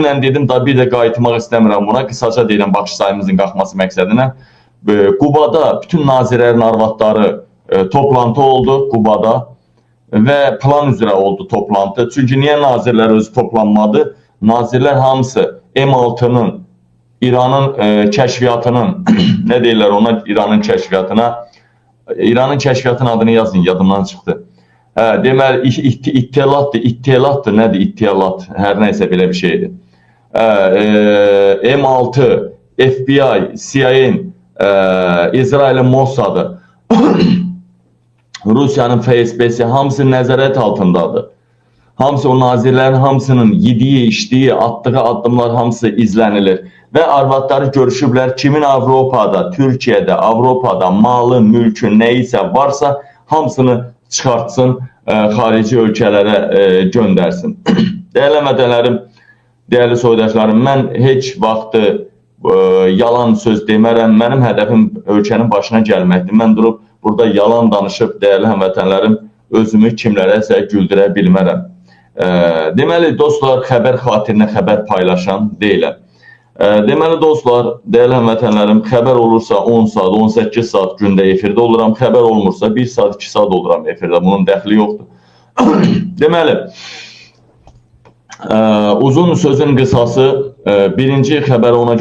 Mən dedim da bir də qayıtmaq istəmirəm buna. Qısaca deyirəm baxış sayımızın qalxması məqsədinə. Qubada bütün nazirlərin arvadları toplantı oldu Qubada və plan üzrə oldu toplantı. Çünki niyə nazirlər özü toplanmadı? Nazirlər hamısı M6-nın, İranın kəşfiyyatının, nə deyirlər ona, İranın kəşfiyyatının adını yazın, yadımdan çıxdı. Deməli, ittihatdır, nədir ittihat, hər nəysə belə bir şeydir. M6, FBI, CIA, İsrailin Mossadı, Rusiyanın FSB-si hamısı nəzarət altındadır. Hamısı o nazirlərin hamısının yediyi, içdiyi, atdığı addımlar hamısı izlənilir. Və arvadları görüşüblər kimin Avropada, Türkiyədə, Avropada malı, mülkü, nəyisə varsa hamısını çıxartsın, xarici ölkələrə göndərsin. Dəyərli mədələrim, dəyərli soydaşlarım, mən heç vaxtı yalan söz demərəm. Mənim hədəfim ölkənin başına gəlməkdir. Mən durub burada yalan danışıb, dəyərli həmvətənlərim, özümü kimlərəsə güldürə bilmərəm. Deməli, dostlar, xəbər xatirinə xəbər paylaşan deyiləm. Deməli, dostlar, dəyərli həmvətənlərim, xəbər olursa 10 saat, 18 saat gündə efirdə oluram. Xəbər olmursa 1 saat, 2 saat oluram efirdə. Bunun dəxli yoxdur. Deməli, uzun sözün qısası, birinci xəbər ona